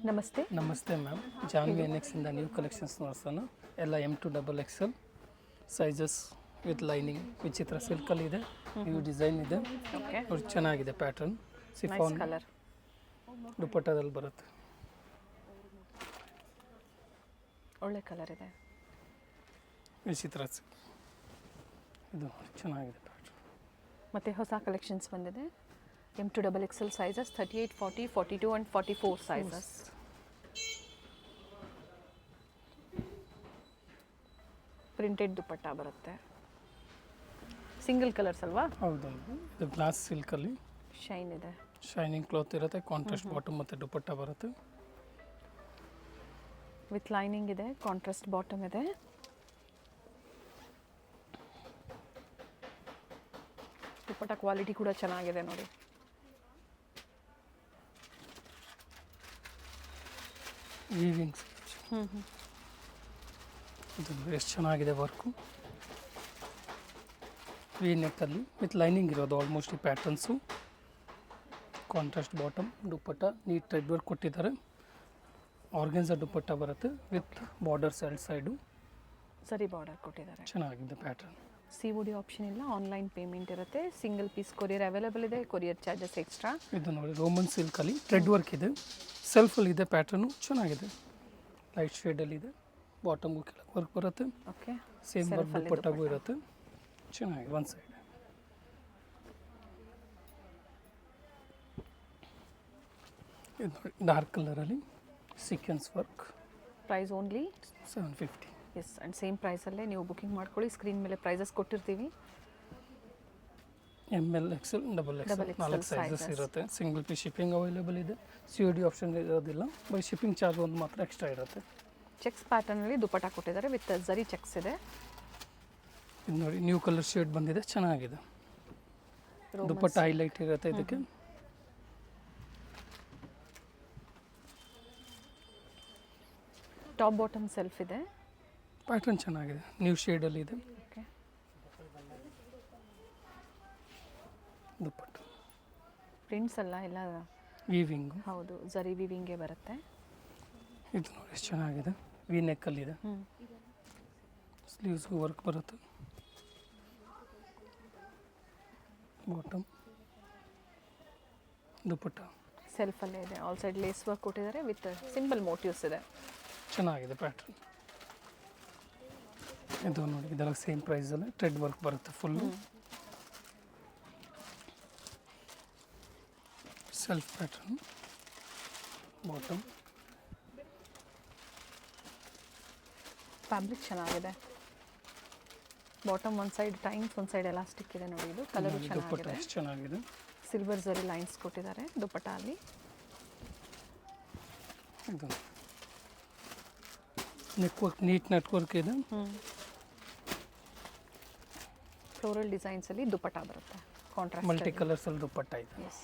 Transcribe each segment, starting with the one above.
ನಮಸ್ತೆ. ನಮಸ್ತೆ ಮ್ಯಾಮ್. ಜಾನ್ವಿ ಎನ್ಎಕ್ಸಿಂದ ನ್ಯೂ ಕಲೆಕ್ಷನ್ಸ್ ನೋಡ್ಸೋಣ. ಎಲ್ಲ M2XXL ಸೈಜಸ್ ವಿತ್ ಲೈನಿಂಗ್ ವಿಚಿತ್ರ ಸಿಲ್ಕಲ್ಲಿ ಇದೆ. ನ್ಯೂ ಡಿಸೈನ್ ಇದೆ. ಓಕೆ, ನೋಡಿ ಚೆನ್ನಾಗಿದೆ ಪ್ಯಾಟರ್ನ್. ಸಿಫಾನ್ ಕಲರ್, ದುಪ್ಪಟ್ಟದಲ್ಲಿ ಬರುತ್ತೆ. ಒಳ್ಳೆ ಕಲರ್ ಇದೆ. ವಿಚಿತ್ರ ಇದು ಚೆನ್ನಾಗಿದೆ ಪ್ಯಾಟರ್ನ್. ಮತ್ತು ಹೊಸ ಕಲೆಕ್ಷನ್ಸ್ ಬಂದಿದೆ. M2XXL sizes 38, 40, 42 and 44 sizes. Printed dupatta ಬರುತ್ತೆ. ಸಿಂಗಲ್ ಕಲರ್ಸ್ ಅಲ್ವಾ? ಹೌದೌದು. ಇದು ಗ್ಲಾಸ್ ಸಿಲ್ಕಲ್ಲಿ ಶೈನ್ ಇದೆ. ಶೈನಿಂಗ್ ಕ್ಲಾತ್ ಇರುತ್ತೆ. ಕಾಂಟ್ರಾಸ್ಟ್ ಬಾಟಮ್ ಮತ್ತು ದುಪ್ಪಟ್ಟ ಬರುತ್ತೆ. ವಿತ್ ಲೈನಿಂಗ್ ಇದೆ, ಕಾಂಟ್ರಾಸ್ಟ್ ಬಾಟಮ್ ಇದೆ. ದುಪ್ಪಟ್ಟ ಕ್ವಾಲಿಟಿ ಕೂಡ ಚೆನ್ನಾಗಿದೆ ನೋಡಿ. ವೀವಿಂಗ್ಸ್ ಇದು ಎಷ್ಟು ಚೆನ್ನಾಗಿದೆ ವರ್ಕು. ವಿ ನೆಕ್ಕಲ್ಲಿ ವಿತ್ ಲೈನಿಂಗ್ ಇರೋದು ಆಲ್ಮೋಸ್ಟ್ ಈ ಪ್ಯಾಟರ್ನ್ಸು. ಕಾಂಟ್ರಾಸ್ಟ್ ಬಾಟಮ್, ದುಪ್ಪಟ್ಟ ನೀಟ್ ಥ್ರೆಡ್ ವರ್ಕ್ ಕೊಟ್ಟಿದ್ದಾರೆ. ಆರ್ಗೆನ್ಸಾ ದುಪ್ಪಟ್ಟ ಬರುತ್ತೆ ವಿತ್ ಬಾರ್ಡರ್ಸ್ ಎರಡು ಸೈಡು. ಸರಿ ಬಾರ್ಡರ್ ಕೊಟ್ಟಿದ್ದಾರೆ. ಚೆನ್ನಾಗಿದೆ ಪ್ಯಾಟರ್ನ್. COD ಆಪ್ಷನ್ ಇಲ್ಲ, ಆನ್ಲೈನ್ ಪೇಮೆಂಟ್ ಇರುತ್ತೆ. ಸಿಂಗಲ್ ಪೀಸ್ ಕೊರಿಯರ್ ಅವೈಲೇಬಲ್ ಇದೆ. Courier charges extra. ಇದು ನೋಡಿ ರೋಮನ್ ಸಿಲ್ಕಲ್ಲಿ ಥ್ರೆಡ್ ವರ್ಕ್ ಇದೆ. ಸೆಲ್ಫಲ್ಲಿ ಇದೆ ಪ್ಯಾಟರ್ನು. ಚೆನ್ನಾಗಿದೆ. ಲೈಟ್ ಶೇಡಲ್ಲಿದೆ. ಬಾಟಮ್ಗೂ ಕೆಳಗೆ ವರ್ಕ್ ಬರುತ್ತೆ. ಓಕೆ, ಸೇಮ್ ವರ್ಕ್ ದುಪ್ಪಟ್ಟಾಗೂ ಇರುತ್ತೆ. ಚೆನ್ನಾಗಿದೆ. ಒಂದು ಸೈಡ್ ಇದು ನೋಡಿ ಡಾರ್ಕ್ ಕಲರಲ್ಲಿ sequence work. Price only 750. Yes, and same ಪ್ರೈಸಲ್ಲೇ ನೀವು ಬುಕಿಂಗ್ ಮಾಡ್ಕೊಳ್ಳಿ. ಸ್ಕ್ರೀನ್ ಮೇಲೆ ಪ್ರೈಸಸ್ ಕೊಟ್ಟಿರ್ತೀವಿ. ML XL XXL 4 ಸೈಜಸ್ ಇರುತ್ತೆ. ಸಿಂಗಲ್ ಪೀಸ್ ಶಿಪ್ಪಿಂಗ್ ಅವೈಲೇಬಲ್ ಇದೆ. COD ಆಪ್ಷನ್ ಇರೋದಿಲ್ಲ. ಬೈ ಶಿಪ್ಪಿಂಗ್ ಚಾರ್ಜ್ ಒಂದು ಮಾತ್ರ ಎಕ್ಸ್ಟ್ರಾ ಇರುತ್ತೆ. ಚೆಕ್ಸ್ ಪ್ಯಾಟರ್ನಲ್ಲಿ ದುಪ್ಪಟ್ಟ ಕೊಟ್ಟಿದ್ದಾರೆ ವಿತ್ ಝರಿ ಚೆಕ್ಸ್ ಇದೆ. ಇದು ನೋಡಿ ನ್ಯೂ ಕಲರ್ ಶೇಡ್ ಬಂದಿದೆ. ಚೆನ್ನಾಗಿದೆ. ದುಪ್ಪಟ್ಟ ಹೈಲೈಟ್ ಇರುತ್ತೆ ಇದಕ್ಕೆ. ಟಾಪ್ ಬಾಟಮ್ ಸೆಲ್ಫ್ ಇದೆ. ಪ್ಯಾಟರ್ನ್ ಚೆನ್ನಾಗಿದೆ. ನ್ಯೂ ಶೇಡಲ್ಲಿ ಇದೆ. ಓಕೆ, ದುಪ್ಪಟ್ಟ ಪ್ರಿಂಟ್ಸ್ ಎಲ್ಲ ವೀವಿಂಗು. ಹೌದು, ಝರಿ ವಿವಿಂಗೇ ಬರುತ್ತೆ. ಇದು ನೋಡಿ ಎಷ್ಟು ಚೆನ್ನಾಗಿದೆ. ವಿ ನೆಕ್ಕಲ್ಲಿದೆ. ಸ್ಲೀವ್ಸ್ಗೂ ವರ್ಕ್ ಬರುತ್ತೆ. ಬಾಟಮ್ ದುಪ್ಪಟ್ಟ ಸೆಲ್ಫಲ್ಲೇ ಇದೆ. ಆಲ್ ಸೈಡ್ ಲೇಸ್ ವರ್ಕ್ ಕೊಟ್ಟಿದ್ದಾರೆ ವಿತ್ ಸಿಂಪಲ್ ಮೋಟಿವ್ಸ್ ಇದೆ. ಚೆನ್ನಾಗಿದೆ ಪ್ಯಾಟರ್ನ್. ಇದು ನೋಡಿ ಇದೆಲ್ಲ ಸೇಮ್ ಪ್ರೈಸಲ್ಲಿ ಥ್ರೆಡ್ ವರ್ಕ್ ಬರುತ್ತೆ full. Self pattern. Bottom fabric ಚೆನ್ನಾಗಿದೆ. ಬಾಟಮ್ ಒಂದು ಸೈಡ್ ಟೈಮ್ಸ್, ಒಂದು ಸೈಡ್ ಎಲಾಸ್ಟಿಕ್ ಇದೆ ನೋಡಿ. ಇದು ಕಲರ್ ದುಪ್ಪಟ್ಟ ಚೆನ್ನಾಗಿದೆ. ಎಷ್ಟು ಚೆನ್ನಾಗಿದೆ. ಸಿಲ್ವರ್ ಝರಿ ಲೈನ್ಸ್ ಕೊಟ್ಟಿದ್ದಾರೆ ದುಪ್ಪಟ್ಟ ಅಲ್ಲಿ. ಇದು ನೆಟ್ವರ್ಕ್ ನೀಟ್ ನೆಟ್ವರ್ಕ್ ಇದೆ. ಫ್ಲೋರಲ್ ಡಿಸೈನ್ಸಲ್ಲಿ ದುಪ್ಪಟ್ಟ ಬರುತ್ತೆ. ಕಾಂಟ್ರಾಸ್ಟ್ ಮಲ್ಟಿ ಕಲರ್ಸಲ್ಲಿ ದುಪ್ಪಟ್ಟ ಇದೆ. ಎಸ್,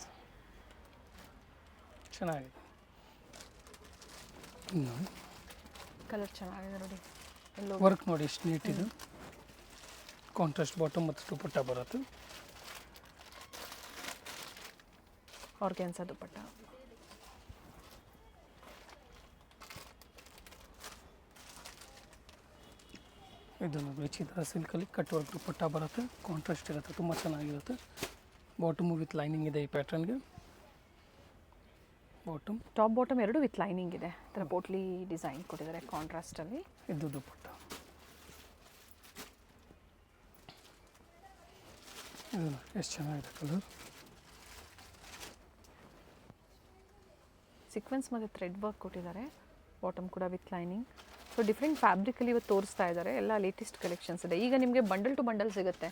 ಚೆನ್ನಾಗಿದೆ. ನೋಡಿ ಕಲರ್ ಚೆನ್ನಾಗಿದೆ ನೋಡಿ. ಎಲ್ಲೋ ವರ್ಕ್ ನೋಡಿ ಎಷ್ಟು ನೀಟ್ ಇದೆ. ಕಾಂಟ್ರಾಸ್ಟ್ ಬಾಟಮ್ ಮತ್ತು ದುಪ್ಪಟ್ಟ ಬರುತ್ತೆ. ಆರ್ಗೆನ್ಸಾ ದುಪ್ಪಟ್ಟ. ಇದು ನೋಡಿ ವಿಚಿತ್ರ ಸಿಲ್ಕಲ್ಲಿ ಕಟ್ ವರ್ಕ್ ದುಪ್ಪಟ್ಟ ಬರುತ್ತೆ. ಕಾಂಟ್ರಾಸ್ಟ್ ಇರುತ್ತೆ. ತುಂಬ ಚೆನ್ನಾಗಿರುತ್ತೆ. ಬಾಟಮು ವಿತ್ ಲೈನಿಂಗ್ ಇದೆ ಈ ಪ್ಯಾಟರ್ನ್ಗೆ. ಬಾಟಮ್ ಟಾಪ್ ಬಾಟಮ್ ಎರಡು ವಿತ್ ಲೈನಿಂಗ್ ಇದೆ. ಥರ ಪೋಟ್ಲಿ ಡಿಸೈನ್ ಕೊಟ್ಟಿದ್ದಾರೆ ಕಾಂಟ್ರಾಸ್ಟಲ್ಲಿ. ಇದು ದುಪ್ಪಟ್ಟ. ಇದು ನೋಡಿ ಎಷ್ಟು ಚೆನ್ನಾಗಿದೆ ಕಲರ್. ಸೀಕ್ವೆನ್ಸ್ ಮತ್ತು ಥ್ರೆಡ್ ವರ್ಕ್ ಕೊಟ್ಟಿದ್ದಾರೆ. ಬಾಟಮ್ ಕೂಡ ವಿತ್ ಲೈನಿಂಗ್. ಸೊ ಡಿಫ್ರೆಂಟ್ ಫ್ಯಾಬ್ರಿಕಲ್ಲಿ ಇವತ್ತು ತೋರಿಸ್ತಾ ಇದ್ದಾರೆ. ಎಲ್ಲ ಲೇಟೆಸ್ಟ್ ಕಲೆಕ್ಷನ್ಸ್ ಇದೆ. ಈಗ ನಿಮಗೆ ಬಂಡಲ್ ಟು ಬಂಡಲ್ ಸಿಗುತ್ತೆ.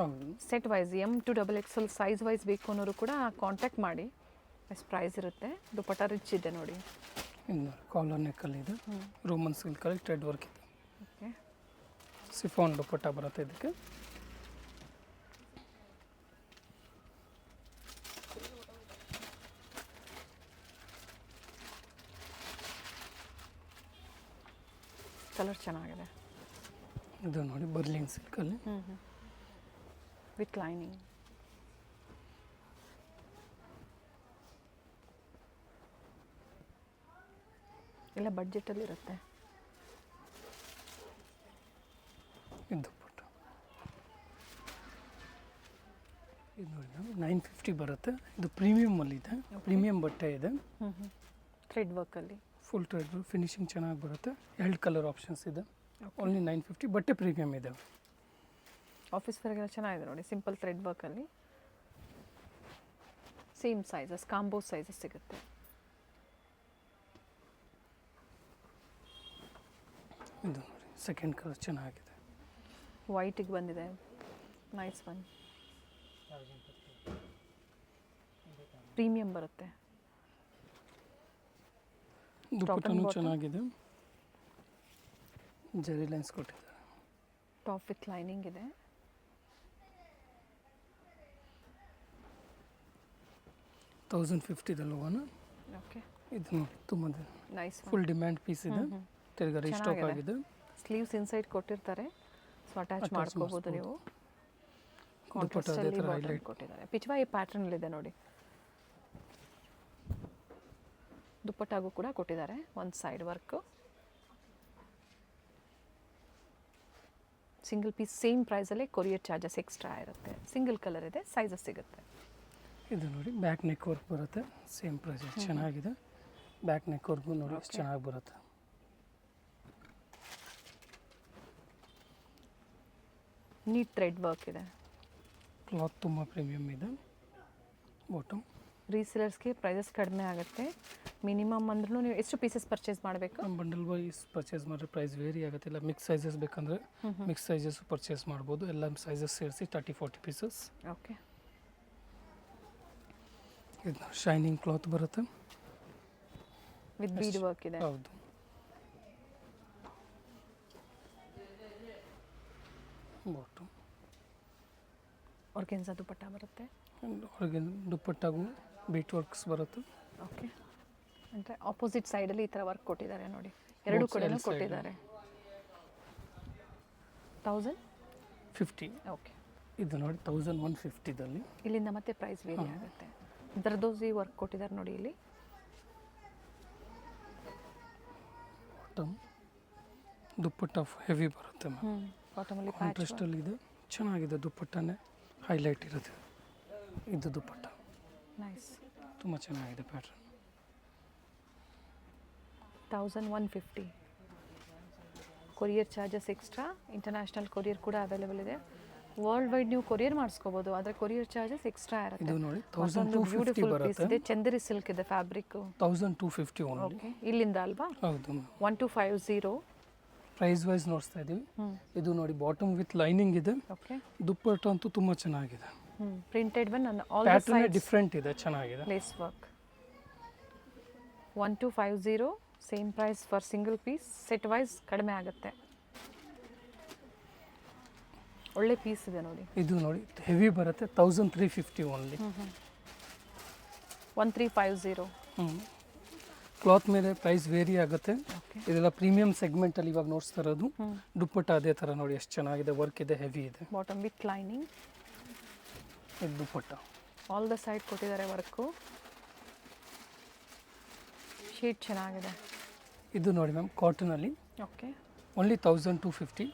ಹೌದು. Set wise M2XXL size wise ಬೇಕು ಅನ್ನೋರು ಕೂಡ ಕಾಂಟ್ಯಾಕ್ಟ್ ಮಾಡಿ. ಎಷ್ಟು ಪ್ರೈಸ್ ಇರುತ್ತೆ. ದುಪ್ಪಟ್ಟ ರಿಚ್ ಇದೆ ನೋಡಿ. ಇನ್ನು ಕಾಲರ್ ನೆಕ್ಕಲ್ಲಿ ಇದೆ. ರೋಮನ್ ಸಿಲ್ಕಲ್ಲಿ ಥ್ರೆಡ್ ವರ್ಕ್ ಇದೆ. ಓಕೆ, ಸಿಫಾನ್ ದುಪ್ಪಟ್ಟ ಬರುತ್ತೆ ಇದಕ್ಕೆ. ಕಲರ್ ಚೆನ್ನಾಗಿದೆ. ಇದು ನೋಡಿ ಬರ್ಲಿನ್ ಸಿಲ್ಕಲ್ಲಿ ವಿತ್ ಲೈನಿಂಗ್. ಎಲ್ಲ ಬಡ್ಜೆಟಲ್ಲಿ ಇರುತ್ತೆ. ಇದು ದುಪ್ಪಟ್ಟ ಇದು ನೋಡಿ ಮ್ಯಾಮ್ 950 ಬರುತ್ತೆ. ಇದು ಪ್ರೀಮಿಯಮಲ್ಲಿ ಇದೆ, ಪ್ರೀಮಿಯಂ ಬಟ್ಟೆ ಇದೆ. ಥ್ರೆಡ್ ವರ್ಕಲ್ಲಿ ಫುಲ್ ಥ್ರೆಡ್ ಫಿನಿಶಿಂಗ್ ಚೆನ್ನಾಗಿ ಬರುತ್ತೆ. 2 ಕಲರ್ ಆಪ್ಷನ್ಸ್ ಇದೆ. ಓನ್ಲಿ 950 ಬಟ್ಟೆ ಪ್ರೀಮಿಯಮ್ ಇದೆ. ಆಫೀಸ್ ವೇರ್ಗೆಲ್ಲ ಚೆನ್ನಾಗಿದೆ ನೋಡಿ, ಸಿಂಪಲ್ ಥ್ರೆಡ್ ವರ್ಕಲ್ಲಿ ಸೇಮ್ ಸೈಜಸ್, ಕಾಂಬೋ ಸೈಜಸ್ ಸಿಗುತ್ತೆ. ಇದು ನೋಡಿ ಸೆಕೆಂಡ್ ಕಲರ್ ಚೆನ್ನಾಗಿದೆ. ವೈಟಿಗೆ ಬಂದಿದೆ, ನೈಸ್ ಒನ್. ಪ್ರೀಮಿಯಂ ಬರುತ್ತೆ. ದುಪ್ಪಟ್ಟನೂ ಚೆನ್ನಾಗಿದೆ, ಜರಿ ಲೈನ್ಸ್ ಕೊಟ್ಟಿದ್ದಾರೆ. ಟಾಪ್ ವಿತ್ ಲೈನಿಂಗ್ ಇದೆ. $1050 ಓಕೆ, ಇದು ನೋಡಿ ತುಂಬ ನೈಸ್ ಫುಲ್ ಡಿಮ್ಯಾಂಡ್ ಪೀಸ್ ಇದೆ. ತಿರ್ಗಾ ರೀಸ್ಟಾಕ್ ಚೆನ್ನಾಗಿದೆ. ಆಗಿದೆ. ಸ್ಲೀವ್ಸ್ ಇನ್ಸೈಡ್ ಕೊಟ್ಟಿರ್ತಾರೆ, ಸೊ ಅಟ್ಯಾಚ್ ಮಾಡ್ಕೋಬೋದು ನೀವು. ದುಪ್ಪಟ್ಟ ಅದೇ ಥರ ಹೈಲೈಟ್ ಕೊಟ್ಟಿದ್ದಾರೆ. ಪಿಚ್ವಾಯಿ ಪ್ಯಾಟರ್ನಲ್ಲಿದೆ ನೋಡಿ. ದುಪ್ಪಟ್ಟಾಗೂ ಕೂಡ ಕೊಟ್ಟಿದ್ದಾರೆ ಒಂದು side work. Single piece same ಪ್ರೈಸಲ್ಲೇ ಕೊರಿಯರ್ ಚಾರ್ಜಸ್ ಎಕ್ಸ್ಟ್ರಾ ಇರುತ್ತೆ. ಸಿಂಗಲ್ ಕಲರ್ ಇದೆ, ಸೈಜಸ್ ಸಿಗುತ್ತೆ. ಇದು ನೋಡಿ ಬ್ಯಾಕ್ ನೆಕ್ ವರ್ಕ್ ಬರುತ್ತೆ, ಸೇಮ್ ಪ್ರೈಸ್ ಚೆನ್ನಾಗಿದೆ. ಬ್ಯಾಕ್ ನೆಕ್ ವರ್ಕು ನೋಡಿ ಎಷ್ಟು ಚೆನ್ನಾಗಿ ಬರುತ್ತೆ. ನೀಟ್ ಥ್ರೆಡ್ ವರ್ಕ್ ಇದೆ. ಕ್ಲಾತ್ ತುಂಬ ಪ್ರೀಮಿಯಮ್ ಇದೆ. ಬಾಟಮ್ ರೀಸೇಲರ್ಸ್ಗೆ ಪ್ರೈಸಸ್ ಕಡಿಮೆ ಆಗುತ್ತೆ. ಮಿನಿಮಮ್ ಅಂದ್ರೂ ನೀವು ಎಷ್ಟು ಪೀಸಸ್ ಪರ್ಚೇಸ್ ಮಾಡಬೇಕು? ನಮ್ಮ ಬಂಡಲ್ ವೈಸ್ ಪರ್ಚೇಸ್ ಮಾಡಿದ್ರೆ ಪ್ರೈಸ್ ವೇರಿ ಆಗುತ್ತೆ. ಇಲ್ಲ ಮಿಕ್ಸ್ ಸೈಜಸ್ ಬೇಕಂದರೆ ಮಿಕ್ಸ್ ಸೈಜಸ್ ಪರ್ಚೇಸ್ ಮಾಡ್ಬೋದು. ಎಲ್ಲ ಸೈಜಸ್ ಸೇರಿಸಿ 30-40 ಪೀಸಸ್. ಓಕೆ, ಇದು ಶೈನಿಂಗ್ ಕ್ಲಾತ್ ಬರುತ್ತೆ ವಿತ್ ಬೀಡ್ ವರ್ಕ್ ಇದೆ. ಹೌದು. ಬಾಟಮ್ ಆರ್ಗೆನ್ಸಾ ದುಪ್ಪಟ್ಟ ಬರುತ್ತೆ. ಹೊರಗೆ ದುಪ್ಪಟ್ಟಾಗೂ ಬೀಟ್ ವರ್ಕ್ಸ್ ಬರುತ್ತೆ. ಓಕೆ, ಅಂದರೆ ಆಪೋಸಿಟ್ ಸೈಡಲ್ಲಿ ಈ ಥರ ವರ್ಕ್ ಕೊಟ್ಟಿದ್ದಾರೆ ನೋಡಿ, ಎರಡು ಕಡೆನೂ ಕೊಟ್ಟಿದ್ದಾರೆ. 1050. ಓಕೆ, ಇದು ನೋಡಿ 1150ದಲ್ಲಿ. ಇಲ್ಲಿಂದ ಮತ್ತೆ ಪ್ರೈಸ್ ವೇರಿ ಆಗುತ್ತೆ. ದರ್ದೋಸಿ ವರ್ಕ್ ಕೊಟ್ಟಿದ್ದಾರೆ ನೋಡಿ ಇಲ್ಲಿ. ಬಾಟಮ್ ದುಪ್ಪಟ್ಟ ಹೆವಿ ಬರುತ್ತೆ ಮ್ಯಾಮ್. ಬಾಟಮಲ್ಲಿ ಕಾಂಟ್ರಾಸ್ಟಲ್ಲಿ ಇದೆ, ಚೆನ್ನಾಗಿದೆ. ದುಪ್ಪಟ್ಟನೇ ಹೈಲೈಟ್ ಇರುತ್ತೆ. ಇದು ದುಪ್ಪಟ್ಟ ನೈಸ್, ತುಂಬ ಚೆನ್ನಾಗಿದೆ pattern. 1150. Courier charges extra. International courier ಕೂಡ ಅವೈಲೇಬಲ್ ಇದೆ. ವರ್ಲ್ಡ್ ವೈಡ್ ನೀವು ಕೊರಿಯರ್ ಮಾಡಿಸ್ಕೋಬೋದು, ಆದರೆ ಕೊರಿಯರ್ ಚಾರ್ಜಸ್ ಎಕ್ಸ್ಟ್ರಾ ಇರುತ್ತೆ. ಇದು ನೋಡಿ 1250 ಬರುತ್ತೆ. ಇದೆ, ಚಂದೇರಿ ಸಿಲ್ಕ್ ಇದೆ ಫ್ಯಾಬ್ರಿಕ್. 1250 ಓನ್ಲಿ. ಓಕೆ, ಇಲ್ಲಿಂದ ಅಲ್ವಾ? ಹೌದು ಮ್ಯಾಮ್. 1250 ಪ್ರೈಸ್ ವೈಸ್ ನೋಡ್ತಾ ಇದ್ದೀವಿ. ಇದು ನೋಡಿ ಬಾಟಮ್ ವಿತ್ ಲೈನಿಂಗ್ ಇದೆ. ಓಕೆ, ದುಪ್ಪಟ್ಟ ಅಂತೂ ತುಂಬ ಚೆನ್ನಾಗಿದೆ. Printed one all the pattern sides different ಇದೆ, ಚೆನ್ನಾಗಿದೆ. Lace work. 1250 same price for single piece. Set wise ಕಡಿಮೆ ಆಗುತ್ತೆ. ಒಳ್ಳೆ ಪೀಸ್ ಇದೆ ನೋಡಿ. ಇದು ನೋಡಿ ಹೆವಿ ಬರುತ್ತೆ, 1350 ಓನ್ಲಿ. 1350. ಕ್ಲಾತ್ ಮೇಲೆ ಪ್ರೈಸ್ ವೇರಿ ಆಗುತ್ತೆ. ಓಕೆ, ಇದೆಲ್ಲ ಪ್ರೀಮಿಯಂ ಸೆಗ್ಮೆಂಟಲ್ಲಿ ಇವಾಗ ನೋಡ್ತಾ ಇರೋದು. ದುಪ್ಪಟ್ಟ ಅದೇ ಥರ ನೋಡಿ ಎಷ್ಟು ಚೆನ್ನಾಗಿದೆ, ವರ್ಕ್ ಇದೆ, ಹೆವಿ ಇದೆ. Bottom with lining. ಇದು ದುಪ್ಪಟ್ಟ ಆಲ್ ದ ಸೈಡ್ ಕೊಟ್ಟಿದ್ದಾರೆ ವರ್ಕು. ಶೇಡ್ ಚೆನ್ನಾಗಿದೆ. ಇದು ನೋಡಿ ಮ್ಯಾಮ್ ಕಾಟನಲ್ಲಿ okay, only 1250.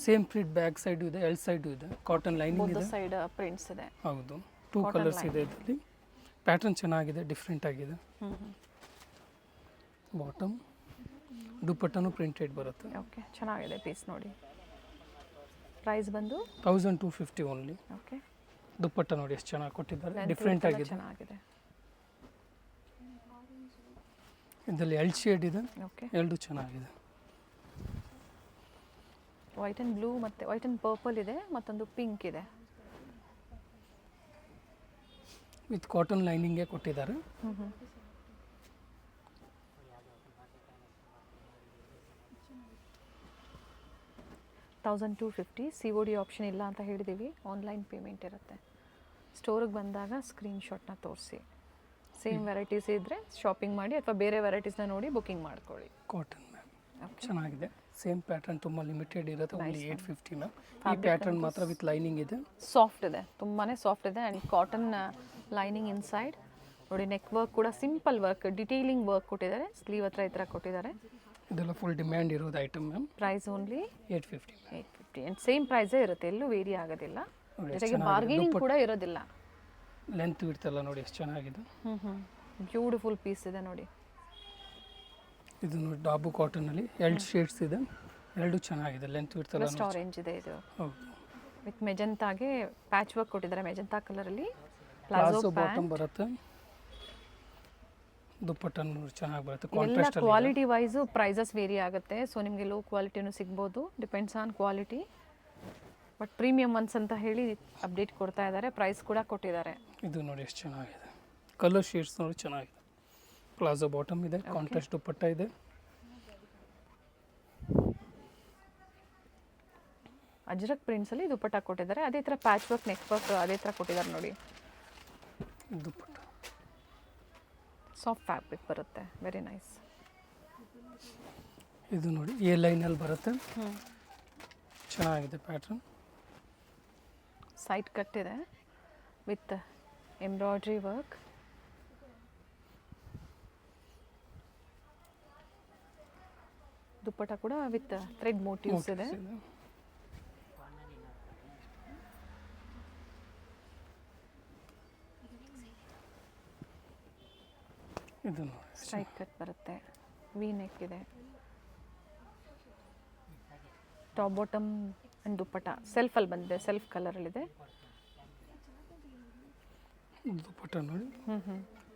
Same print back side ಇದೆ, ಎಲ್ ಸೈಡು ಇದೆ. ಕಾಟನ್ ಲೈನಿಂಗ್ ಬೋತ್ ಇದೆ. ಸೈಡ್ ಪ್ರಿಂಟ್ಸ್ ಇದೆ. ಹೌದು, 2 ಕಲರ್ಸ್ ಇದೆ ಇದರಲ್ಲಿ. ಪ್ಯಾಟರ್ನ್ ಚೆನ್ನಾಗಿದೆ, ಡಿಫ್ರೆಂಟ್ ಆಗಿದೆ. ಬಾಟಮ್ ದುಪ್ಪಟ್ಟನೂ ಪ್ರಿಂಟೆಡ್ ಬರುತ್ತೆ. ಓಕೆ, ಚೆನ್ನಾಗಿದೆ ಪೀಸ್ ನೋಡಿ. ಪ್ರೈಸ್ ಬಂದು 1250 ಓನ್ಲಿ. ಓಕೆ, ದುಪ್ಪಟ್ಟ ನೋಡಿ ಎಷ್ಟು ಚೆನ್ನಾಗಿ ಕೊಟ್ಟಿದ್ದಾರೆ, ಡಿಫ್ರೆಂಟ್ ಆಗಿದೆ. ಚೆನ್ನಾಗಿದೆ. ಇದರಲ್ಲಿ ಎಲ್ ಶೇಡ್ ಇದೆ, ಓಕೆ, ಎರಡು ಚೆನ್ನಾಗಿದೆ. ವೈಟ್ ಆ್ಯಂಡ್ ಬ್ಲೂ ಮತ್ತು ವೈಟ್ ಆ್ಯಂಡ್ ಪರ್ಪಲ್ ಇದೆ, ಮತ್ತೊಂದು ಪಿಂಕ್ ಇದೆ. ವಿತ್ ಕಾಟನ್ ಲೈನಿಂಗೇ ಕೊಟ್ಟಿದ್ದಾರೆ. $1250. COD ಆಪ್ಷನ್ ಇಲ್ಲ ಅಂತ ಹೇಳಿದ್ದೀವಿ. ಆನ್ಲೈನ್ ಪೇಮೆಂಟ್ ಇರುತ್ತೆ. ಸ್ಟೋರಿಗೆ ಬಂದಾಗ ಸ್ಕ್ರೀನ್ಶಾಟ್ನ ತೋರಿಸಿ. ಸೇಮ್ ವೆರೈಟೀಸ್ ಇದ್ದರೆ ಶಾಪಿಂಗ್ ಮಾಡಿ, ಅಥವಾ ಬೇರೆ ವೆರೈಟೀಸ್ನ ನೋಡಿ ಬುಕ್ಕಿಂಗ್ ಮಾಡ್ಕೊಳ್ಳಿ. ಕಾಟನ್ ಮ್ಯಾಮ್ ಚೆನ್ನಾಗಿದೆ. ಸೇಮ್ ಪ್ಯಾಟರ್ನ್ ತುಂಬ ಲಿಮಿಟೆಡ್ ಇರುತ್ತೆ, ಓನ್ಲಿ 850 ಮ್ಯಾಮ್. ಈ ಪ್ಯಾಟರ್ನ್ ಮಾತ್ರ ವಿತ್ ಲೈನಿಂಗ್ ಇದೆ. ಸಾಫ್ಟ್ ಇದೆ, ತುಂಬಾ ಸಾಫ್ಟ್ ಇದೆ. And cotton lining inside. ನೋಡಿ ನೆಕ್ ವರ್ಕ್ ಕೂಡ ಸಿಂಪಲ್ ವರ್ಕ್, ಡಿಟೇಲಿಂಗ್ ವರ್ಕ್ ಕೊಟ್ಟಿದ್ದಾರೆ. ಸ್ಲೀವ್ ಹತ್ರ ಈ ಥರ ಕೊಟ್ಟಿದ್ದಾರೆ. ಇದೆಲ್ಲ ಫುಲ್ ಡಿಮ್ಯಾಂಡ್ ಇರೋದು item ma'am. Price only 850. 850 and same ಪ್ರೈಸೇ ಇರುತ್ತೆ, ಎಲ್ಲೂ ವೇರಿ ಆಗೋದಿಲ್ಲ. ಜೊತೆಗೆ ಬಾರ್ಗೇನಿಂಗ್ ಕೂಡ ಇರೋದಿಲ್ಲ. ಲೆಂತ್ ಇರ್ತಲ್ಲ ನೋಡಿ ಎಷ್ಟು ಚೆನ್ನಾಗಿದೆ. ಬ್ಯೂಟಿಫುಲ್ ಪೀಸ್ ಇದೆ ನೋಡಿ. ಇದು ನೋಡಿ ಡಾಬು ಕಾಟನಲ್ಲಿ 2 ಶೇಡ್ಸ್ ಇದೆ, 2 ಚೆನ್ನಾಗಿದೆ. ಲೆಂತ್ ಇರ್ತಲ್ಲ ಫಸ್ಟ್ ಆರೆಂಜ್ ಇದೆ ಇದು, ಹೌದು. ವಿತ್ ಮೆಜೆಂತಾಗೆ ಪ್ಯಾಚ್ ವರ್ಕ್ ಕೊಟ್ಟಿದ್ದಾರೆ. ಮೆಜೆಂತಾ ಕಲರಲ್ಲಿ ಪ್ಲಾಜೋ ಬಾಟಮ್ ಬರುತ್ತೆ. ದುಪ್ಪಟ್ಟ ನೋಡಿ ಚೆನ್ನಾಗಿ ಬರುತ್ತೆ. ಎಲ್ಲ contrast quality wise prices vary ಆಗುತ್ತೆ. ಸೊ ನಿಮಗೆ ಲೋ ಕ್ವಾಲಿಟಿನೂ ಸಿಗ್ಬೋದು, depends on quality. But premium ones ಅಂತ ಹೇಳಿ ಅಪ್ಡೇಟ್ ಕೊಡ್ತಾ ಇದ್ದಾರೆ, ಪ್ರೈಸ್ ಕೂಡ ಕೊಟ್ಟಿದ್ದಾರೆ. ಇದು ನೋಡಿ ಎಷ್ಟು ಚೆನ್ನಾಗಿದೆ. ಕಲರ್ ಶೇಡ್ಸ್ ನೋಡಿ ಚೆನ್ನಾಗಿದೆ. ಪ್ಲಾಜೋ ಬಾಟಮ್ ಇದೆ, ಕಾಂಟ್ರಾಸ್ಟ್ ದುಪ್ಪಟ್ಟ ಇದೆ. ಅಜ್ರಕ್ ಪ್ರಿಂಟ್ಸಲ್ಲಿ ದುಪ್ಪಟ್ಟ ಕೊಟ್ಟಿದ್ದಾರೆ. ಅದೇ ಥರ ಪ್ಯಾಚ್ ವರ್ಕ್, ನೆಕ್ ವರ್ಕ್ ಅದೇ ಥರ ಕೊಟ್ಟಿದ್ದಾರೆ ನೋಡಿ. ದುಪ್ಪಟ್ಟ ಸಾಫ್ಟ್ ಫ್ಯಾಬ್ರಿಕ್ ಬರುತ್ತೆ, ವೆರಿ ನೈಸ್. ಇದು ನೋಡಿ ಎ ಲೈನಲ್ಲಿ ಬರುತ್ತೆ, ಚೆನ್ನಾಗಿದೆ ಪ್ಯಾಟ್ರನ್. ಸೈಡ್ ಕಟ್ ಇದೆ ವಿತ್ ಎಂಬ್ರಾಯ್ಡ್ರಿ ವರ್ಕ್. ದುಪ್ಪಟ್ಟ ಕೂಡ ವಿತ್ ಥ್ರೆಡ್ ಮೋಟಿವ್ಸ್ ಇದೆ. ಇದು ಸ್ಟ್ರೈಟ್ ಕಟ್ ಬರುತ್ತೆ, ವಿ ನೆಕ್ ಇದೆ. ಟಾಪ್ ಬಾಟಮ್ ಆ್ಯಂಡ್ ದುಪ್ಪಟ್ಟ ಸೆಲ್ಫಲ್ಲಿ ಬಂದಿದೆ, ಸೆಲ್ಫ್ ಕಲರಲ್ಲಿದೆ. ದುಪ್ಪಟ್ಟ ನೋಡಿ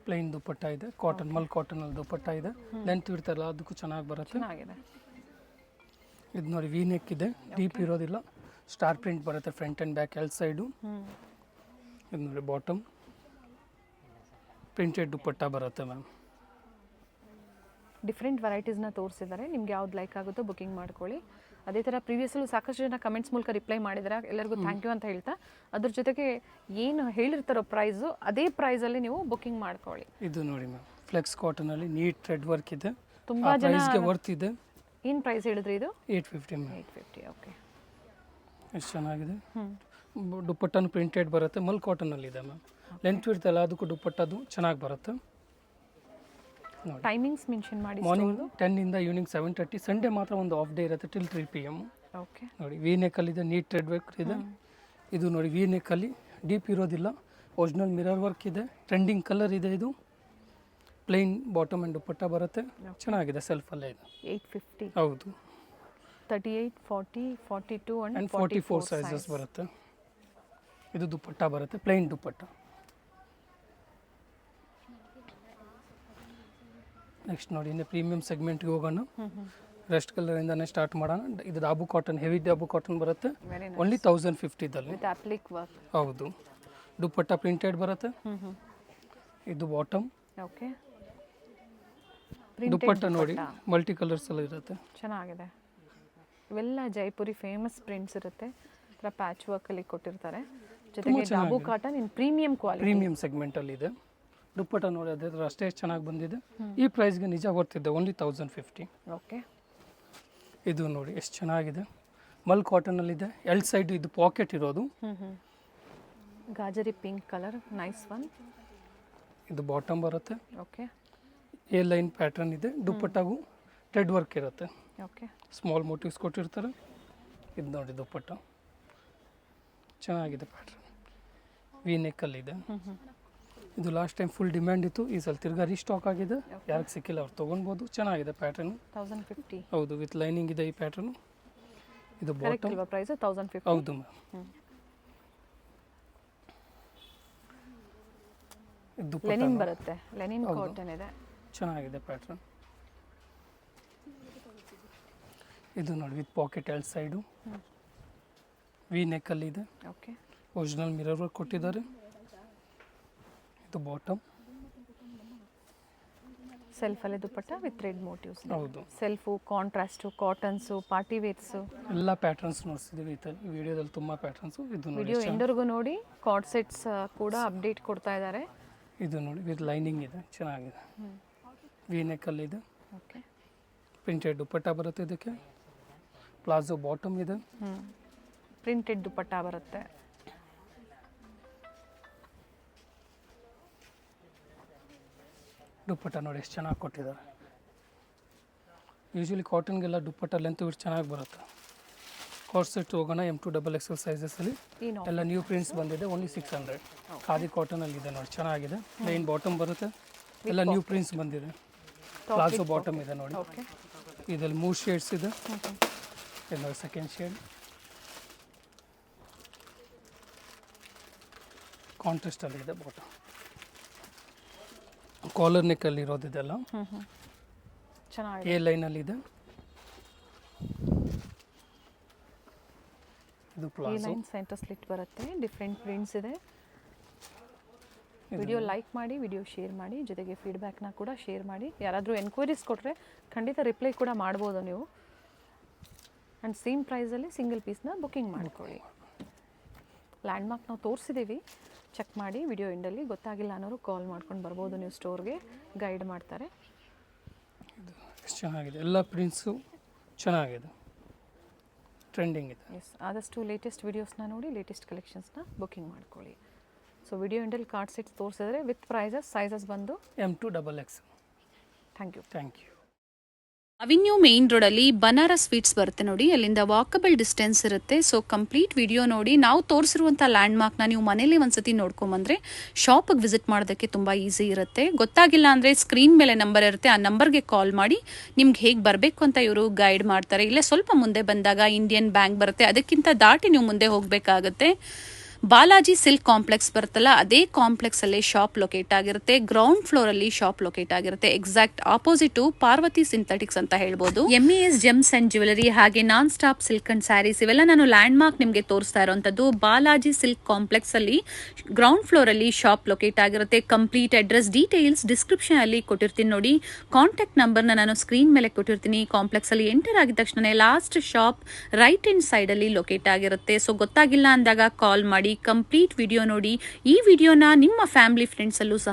ಪ್ಲೈನ್ ದುಪ್ಪಟ್ಟ ಇದೆ, ಕಾಟನ್ ಮಲ್ ಕಾಟನಲ್ಲಿ ದುಪ್ಪಟ್ಟ ಇದೆ. ಲೆಂತ್ ಇರ್ತಲ್ಲ ಅದಕ್ಕೂ ಚೆನ್ನಾಗಿ ಬರುತ್ತೆ, ಚೆನ್ನಾಗಿದೆ. ಇದು ನೋಡಿ ವಿ ನೆಕ್ ಇದೆ, ಡೀಪ್ ಇರೋದಿಲ್ಲ. ಸ್ಟಾರ್ ಪ್ರಿಂಟ್ ಬರುತ್ತೆ front and back L side. ಇದು ನೋಡಿ ಬಾಟಮ್ ಪ್ರಿಂಟೆಡ್ ದುಪ್ಪಟ್ಟ ಬರುತ್ತೆ ಮ್ಯಾಮ್. ಡಿಫ್ರೆಂಟ್ ವೆರೈಟೀಸ್ನ ತೋರಿಸಿದ್ದಾರೆ. ನಿಮ್ಗೆ ಯಾವ್ದು ಲೈಕ್ ಆಗುತ್ತೋ ಬುಕಿಂಗ್ ಮಾಡ್ಕೊಳ್ಳಿ. ಅದೇ ಥರ ಪ್ರೀವಿಯಸ್ಸಲ್ಲೂ ಸಾಕಷ್ಟು ಜನ ಕಮೆಂಟ್ಸ್ ಮೂಲಕ ರಿಪ್ಲೈ ಮಾಡಿದ್ದಾರೆ, ಎಲ್ಲರಿಗೂ ಥ್ಯಾಂಕ್ ಯು ಅಂತ ಹೇಳ್ತಾ, ಅದ್ರ ಜೊತೆಗೆ ಏನು ಹೇಳಿರ್ತಾರೋ ಪ್ರೈಸು ಅದೇ ಪ್ರೈಸಲ್ಲಿ ನೀವು ಬುಕಿಂಗ್ ಮಾಡ್ಕೊಳ್ಳಿ. ಇದು ನೋಡಿ ಮ್ಯಾಮ್ ಫ್ಲೆಕ್ಸ್ ಕಾಟನಲ್ಲಿ ನೀಟ್ ಥ್ರೆಡ್ ವರ್ಕ್ ಇದೆ, ತುಂಬ ಪ್ರೈಸ್ಗೆ ವರ್ತ್ ಇದೆ. ಏನು ಪ್ರೈಸ್ ಹೇಳಿದ್ರಿ ಇದು? 850 ಮ್ಯಾಮ್. 850 ಓಕೆ. ಎಷ್ಟು ಚೆನ್ನಾಗಿದೆ. ದುಪ್ಪಟ್ಟನು ಪ್ರಿಂಟೆಡ್ ಬರುತ್ತೆ, ಮಲ್ ಕಾಟನಲ್ಲಿ ಇದೆ ಮ್ಯಾಮ್. ಲೆಂತ್ ಇರ್ತಲ್ಲ ಅದಕ್ಕೂ ದುಪ್ಪಟ್ಟದು ಚೆನ್ನಾಗಿ ಬರುತ್ತೆ. ಟೈಮಿಂಗ್ಸ್ ಮೆನ್ಷನ್ ಮಾಡಿ. ಮಾರ್ನಿಂಗ್ 10 ಇಂದ ಈವ್ನಿಂಗ್ 7:30. ಸಂಡೇ ಮಾತ್ರ ಒಂದು ಆಫ್ ಡೇ ಇರುತ್ತೆ ಟಿಲ್ 3 PM. ಓಕೆ. ನೋಡಿ ವಿ ನೆಕ್ಕಲ್ಲಿದೆ, ನೀಟ್ ಥ್ರೆಡ್ ವರ್ಕ್ ಇದೆ. ಇದು ನೋಡಿ ವಿ ನೆಕ್ಕಲ್ಲಿ ಡೀಪ್ ಇರೋದಿಲ್ಲ, ಒರಿಜಿನಲ್ ಮಿರರ್ ವರ್ಕ್ ಇದೆ, ಟ್ರೆಂಡಿಂಗ್ ಕಲರ್ ಇದೆ. ಇದು ಪ್ಲೈನ್ ಬಾಟಮ್ ಆ್ಯಂಡ್ ದುಪ್ಪಟ್ಟ ಬರುತ್ತೆ, ಚೆನ್ನಾಗಿದೆ. ಸೆಲ್ಫಲ್ಲೇ ಇದೆ. 850. ಹೌದು. 38, 40, 42 ಆ್ಯಂಡ್ 44 ಸೈಜಸ್ ಬರುತ್ತೆ. ಇದು ದುಪ್ಪಟ್ಟ ಬರುತ್ತೆ, ಪ್ಲೈನ್ ದುಪ್ಪಟ್ಟ. ನೆಕ್ಸ್ಟ್ ನೋಡಿ ಇನ್ನು ಪ್ರೀಮಿಯಂ ಸೆಗ್ಮೆಂಟ್ಗೆ ಹೋಗೋಣ. ರೆಸ್ಟ್ ಕಲರಿಂದನೇ ಸ್ಟಾರ್ಟ್ ಮಾಡೋಣ. ಇದು dabu cotton, heavy dabu cotton ಬರುತ್ತೆ, ಓನ್ಲಿ 1050ದಲ್ಲಿ. With applique work. ಹೌದು. ದುಪ್ಪಟ್ಟ ಪ್ರಿಂಟೆಡ್ ಬರುತ್ತೆ. ಇದು ಬಾಟಮ್. ಓಕೆ. ದುಪ್ಪಟ್ಟ ನೋಡಿ ಮಲ್ಟಿ ಕಲರ್ಸ್ ಎಲ್ಲ ಇರುತ್ತೆ, ಚೆನ್ನಾಗಿದೆ. ಇವೆಲ್ಲ ಜೈಪುರಿ ಫೇಮಸ್ ಪ್ರಿಂಟ್ಸ್ ಇರುತ್ತೆ, ಥರ ಪ್ಯಾಚ್ ವರ್ಕಲ್ಲಿ ಕೊಟ್ಟಿರ್ತಾರೆ. ಜೊತೆಗೆ ಡಾಬು ಕಾಟನ್ ಇನ್ ಪ್ರೀಮಿಯಂ ಕ್ವಾಲಿಟಿ, ಪ್ರೀಮಿಯಂ ಸೆಗ್ಮೆಂಟಲ್ಲಿ ಇದೆ. ದುಪ್ಪಟ್ಟ ನೋಡಿ ಅದೇ ಥರ ಅಷ್ಟೇ ಚೆನ್ನಾಗಿ ಬಂದಿದೆ. ಈ ಪ್ರೈಸ್ಗೆ ನಿಜ ಬರ್ತಿದೆ, ಓನ್ಲಿ 1050. ಓಕೆ. ಇದು ನೋಡಿ ಎಷ್ಟು ಚೆನ್ನಾಗಿದೆ, ಮಲ್ ಕಾಟನಲ್ಲಿದೆ. ಎಲ್ ಸೈಡ್ ಇದು ಪಾಕೆಟ್ ಇರೋದು. ಗಾಜರಿ ಪಿಂಕ್ ಕಲರ್, ನೈಸ್ ಒನ್. ಇದು ಬಾಟಮ್ ಬರುತ್ತೆ. ಓಕೆ. ಎ ಲೈನ್ ಪ್ಯಾಟರ್ನ್ ಇದೆ, ದುಪ್ಪಟ್ಟಾಗೂ ಥ್ರೆಡ್ ವರ್ಕ್ ಇರುತ್ತೆ. ಓಕೆ. ಸ್ಮಾಲ್ ಮೋಟಿವ್ಸ್ ಕೊಟ್ಟಿರ್ತಾರೆ. ಇದು ನೋಡಿ ದುಪ್ಪಟ್ಟ ಚೆನ್ನಾಗಿದೆ, ಪ್ಯಾಟರ್ನ್ ವಿ ನೆಕ್ಕಲ್ಲಿದೆ. ಇದು ಲಾಸ್ಟ್ ಟೈಮ್ ಫುಲ್ ಡಿಮ್ಯಾಂಡ್ ಇತ್ತು, ಈ ಸಲ ತಿರ್ಗಾ ರೀಸ್ಟಾಕ್ ಆಗಿದೆ. ಯಾರಿಗೆ ಸಿಕ್ಕಿಲ್ಲ ಅವ್ರು ತೊಗೊಳ್ಬೋದು. ಚೆನ್ನಾಗಿದೆ ಪ್ಯಾಟರ್ನು. 1050. ಹೌದು, ವಿತ್ ಲೈನಿಂಗ್ ಇದೆ ಈ ಪ್ಯಾಟರ್ನು. ಇದು ಬಾಟಮ್ ಪ್ರೈಸ್ 1050. ಹೌದು ಮ್ಯಾಮ್. ಇದು ಲೆನಿನ್ ಬರುತ್ತೆ, ಲೆನಿನ್ ಕಾಟನ್ ಇದೆ, ಚೆನ್ನಾಗಿದೆ ಪ್ಯಾಟರ್ನ್. ಇದು ನೋಡಿ with pocket L side, V ನೆಕ್ಕಲ್ಲಿ ಇದೆ. ಓಕೆ. ಒರಿಜಿನಲ್ ಮಿರರ್ ವರ್ಕ್ ಕೊಟ್ಟಿದ್ದಾರೆ. ಇದು ಬಾಟಮ್. ಸೆಲ್ಫಲ್ಲಿ ದುಪ್ಪಟ್ಟ ವಿತ್ ಥ್ರೆಡ್ ಮೋಟಿವ್ಸ್. ಹೌದು. Self, contrast, cottons, party wears ಎಲ್ಲ ಪ್ಯಾಟರ್ನ್ಸ್ ನೋಡ್ತಿದ್ದೀವಿ ಈ ವಿಡಿಯೋದಲ್ಲಿ, ತುಂಬ ಪ್ಯಾಟರ್ನ್ಸು. ಇದು ವಿಡಿಯೋ ಎಂಡರ್ಗೂ ನೋಡಿ. ಕಾರ್ಡ್ ಸೆಟ್ಸ್ ಕೂಡ ಅಪ್ಡೇಟ್ ಕೊಡ್ತಾ ಇದ್ದಾರೆ. ಇದು ನೋಡಿ ವಿತ್ ಲೈನಿಂಗ್ ಇದೆ, ಚೆನ್ನಾಗಿದೆ. ವಿ ನೆಕ್ಕಲ್ಲಿ ಇದೆ. ಓಕೆ. ಪ್ರಿಂಟೆಡ್ ದುಪ್ಪಟ್ಟ ಬರುತ್ತೆ. ಇದಕ್ಕೆ ಪ್ಲಾಜೋ ಬಾಟಮ್ ಇದೆ. ಪ್ರಿಂಟೆಡ್ ದುಪ್ಪಟ್ಟ ಬರುತ್ತೆ. ದುಪ್ಪಟ್ಟ ನೋಡಿ ಎಷ್ಟು ಚೆನ್ನಾಗಿ ಕೊಟ್ಟಿದ್ದಾರೆ. ಯೂಶ್ವಲಿ ಕಾಟನ್ಗೆಲ್ಲ ದುಪ್ಪಟ್ಟ ಲೆಂತ್ ಇಷ್ಟು ಚೆನ್ನಾಗಿ ಬರುತ್ತೆ. ಕಾರ್ಸೆಟ್ ಹೋಗೋಣ M2XXL ಸೈಜಸಲ್ಲಿ ಎಲ್ಲ ನ್ಯೂ ಪ್ರಿಂಟ್ಸ್ ಬಂದಿದೆ. ಓನ್ಲಿ 600. ಖಾದಿ ಕಾಟನಲ್ಲಿ ಇದೆ ನೋಡಿ, ಚೆನ್ನಾಗಿದೆ. ಪ್ಲೇನ್ ಬಾಟಮ್ ಬರುತ್ತೆ, ಎಲ್ಲ ನ್ಯೂ ಪ್ರಿಂಟ್ಸ್ ಬಂದಿದೆ. ಪ್ಲಾಜೋ ಬಾಟಮ್ ಇದೆ ನೋಡಿ. ಇದರಲ್ಲಿ 3 ಶೇಡ್ಸ್ ಇದೆ. ಇದು ನೋಡಿ ಸೆಕೆಂಡ್ ಶೇಡ್, ಕಾಂಟ್ರಾಸ್ಟಲ್ಲಿ ಇದೆ ಬಾಟಮ್. ಕಾಲರ್ ನೆಕ್ಕಲ್ಲಿ ಇರೋದಿದೆಲ್ಲ ಚೆನ್ನಾಗಿದೆ. ಎ ಲೈನಲ್ಲಿ ಇದೆ. ಇದು ಈ ಪ್ಲಾಜೋ. ಲೈನ್ ಸೆಂಟರ್ ಸ್ಲಿಟ್ ಬರುತ್ತೆ, ಡಿಫ್ರೆಂಟ್ ಪ್ರಿಂಟ್ಸ್ ಇದೆ. ವಿಡಿಯೋ ಲೈಕ್ ಮಾಡಿ, ವಿಡಿಯೋ ಶೇರ್ ಮಾಡಿ, ಜೊತೆಗೆ ಫೀಡ್ಬ್ಯಾಕ್ನ ಕೂಡ ಶೇರ್ ಮಾಡಿ. ಯಾರಾದರೂ ಎನ್ಕ್ವೈರೀಸ್ ಕೊಟ್ಟರೆ ಖಂಡಿತ ರಿಪ್ಲೈ ಕೂಡ ಮಾಡ್ಬೋದು ನೀವು. ಆ್ಯಂಡ್ ಸೇಮ್ ಪ್ರೈಸಲ್ಲಿ ಸಿಂಗಲ್ ಪೀಸ್ನ ಬುಕ್ಕಿಂಗ್ ಮಾಡ್ಕೊಳ್ಳಿ. ಲ್ಯಾಂಡ್ಮಾರ್ಕ್ ನಾವು ತೋರಿಸಿದ್ದೀವಿ, ಚೆಕ್ ಮಾಡಿ. ವಿಡಿಯೋ ಎಂಡಲ್ಲಿ ಗೊತ್ತಾಗಿಲ್ಲ ಅನ್ನೋರು ಕಾಲ್ ಮಾಡ್ಕೊಂಡು ಬರ್ಬೋದು, ನೀವು ಸ್ಟೋರ್ಗೆ ಗೈಡ್ ಮಾಡ್ತಾರೆ. ಎಷ್ಟು ಚೆನ್ನಾಗಿದೆ, ಎಲ್ಲ ಪ್ರಿಂಟ್ಸು ಚೆನ್ನಾಗಿದೆ, ಟ್ರೆಂಡಿಂಗ್ ಇದೆ. ಎಸ್, ಆದಷ್ಟು ಲೇಟೆಸ್ಟ್ ವೀಡಿಯೋಸ್ನ ನೋಡಿ ಲೇಟೆಸ್ಟ್ ಕಲೆಕ್ಷನ್ಸ್ನ ಬುಕ್ಕಿಂಗ್ ಮಾಡ್ಕೊಳ್ಳಿ. ಸೊ ವಿಡಿಯೋ ಎಂಡಲ್ಲಿ ಕಾರ್ಡ್ ಸೆಟ್ಸ್ ತೋರಿಸಿದ್ರೆ ವಿತ್ ಪ್ರೈಸಸ್ ಸೈಜಸ್ ಬಂದು M2XXL. Thank you. Avenue main ರೋಡಲ್ಲಿ ಬನಾರಸ್ ಸ್ವೀಟ್ಸ್ ಬರುತ್ತೆ ನೋಡಿ, ಅಲ್ಲಿಂದ ವಾಕಬಲ್ ಡಿಸ್ಟೆನ್ಸ್ ಇರುತ್ತೆ. ಸೊ ಕಂಪ್ಲೀಟ್ ವಿಡಿಯೋ ನೋಡಿ. ನಾವು ತೋರಿಸಿರುವಂಥ ಲ್ಯಾಂಡ್ಮಾರ್ಕ್ನ ನೀವು ಮನೇಲಿ ಒಂದ್ಸತಿ ನೋಡ್ಕೊಂಬಂದ್ರೆ ಶಾಪಿಗೆ ವಿಸಿಟ್ ಮಾಡೋದಕ್ಕೆ ತುಂಬ ಈಸಿ ಇರುತ್ತೆ. ಗೊತ್ತಾಗಿಲ್ಲ ಅಂದರೆ ಸ್ಕ್ರೀನ್ ಮೇಲೆ ನಂಬರ್ ಇರುತ್ತೆ, ಆ ನಂಬರ್ಗೆ ಕಾಲ್ ಮಾಡಿ ನಿಮ್ಗೆ ಹೇಗೆ ಬರಬೇಕು ಅಂತ ಇವರು ಗೈಡ್ ಮಾಡ್ತಾರೆ. ಇಲ್ಲೇ ಸ್ವಲ್ಪ ಮುಂದೆ ಬಂದಾಗ ಇಂಡಿಯನ್ ಬ್ಯಾಂಕ್ ಬರುತ್ತೆ, ಅದಕ್ಕಿಂತ ದಾಟಿ ನೀವು ಮುಂದೆ ಹೋಗಬೇಕಾಗತ್ತೆ. ಬಾಲಾಜಿ ಸಿಲ್ಕ್ ಕಾಂಪ್ಲೆಕ್ಸ್ ಬರುತ್ತಲ್ಲ, ಅದೇ ಕಾಂಪ್ಲೆಕ್ಸ್ ಅಲ್ಲಿ ಶಾಪ್ ಲೊಕೇಟ್ ಆಗಿರುತ್ತೆ. ಗ್ರೌಂಡ್ ಫ್ಲೋರ್ ಅಲ್ಲಿ ಶಾಪ್ ಲೊಕೇಟ್ ಆಗಿರುತ್ತೆ. ಎಕ್ಸಾಕ್ಟ್ ಆಪೋಸಿಟ್ ಪಾರ್ವತಿ ಸಿಂಥೆಟಿಕ್ಸ್ ಅಂತ ಹೇಳ್ಬೋದು. MES ಜೆಮ್ಸ್ ಅಂಡ್ ಜ್ಯುವೆಲರಿ ಹಾಗೆ non stop silk and saris ಇವೆಲ್ಲ ನಾನು ಲ್ಯಾಂಡ್ ಮಾರ್ಕ್ ನಿಮಗೆ ತೋರಿಸ್ತಾ ಇರುವಂತದ್ದು. ಬಾಲಾಜಿ ಸಿಲ್ಕ್ ಕಾಂಪ್ಲೆಕ್ಸ್ ಅಲ್ಲಿ ಗ್ರೌಂಡ್ ಫ್ಲೋರ್ ಅಲ್ಲಿ ಶಾಪ್ ಲೊಕೇಟ್ ಆಗಿರುತ್ತೆ. ಕಂಪ್ಲೀಟ್ ಅಡ್ರೆಸ್ ಡೀಟೇಲ್ಸ್ ಡಿಸ್ಕ್ರಿಪ್ಷನ್ ಅಲ್ಲಿ ಕೊಟ್ಟಿರ್ತೀನಿ ನೋಡಿ. ಕಾಂಟ್ಯಾಕ್ಟ್ ನಂಬರ್ನ ನಾನು ಸ್ಕ್ರೀನ್ ಮೇಲೆ ಕೊಟ್ಟಿರ್ತೀನಿ. ಕಾಂಪ್ಲೆಕ್ಸ್ ಅಲ್ಲಿ ಎಂಟರ್ ಆಗಿದ ತಕ್ಷಣ last shop right hand side ಅಲ್ಲಿ ಲೊಕೇಟ್ ಆಗಿರುತ್ತೆ. ಸೊ ಗೊತ್ತಾಗಿಲ್ಲ ಅಂದಾಗ ಕಾಲ್ ಮಾಡಿ, ಕಂಪ್ಲೀಟ್ ವಿಡಿಯೋ ನೋಡಿ. ಈ ವಿಡಿಯೋನ ನಿಮ್ಮ ಫ್ಯಾಮಿಲಿ ಫ್ರೆಂಡ್ಸ್ ಅಲ್ಲೂ ಸಹ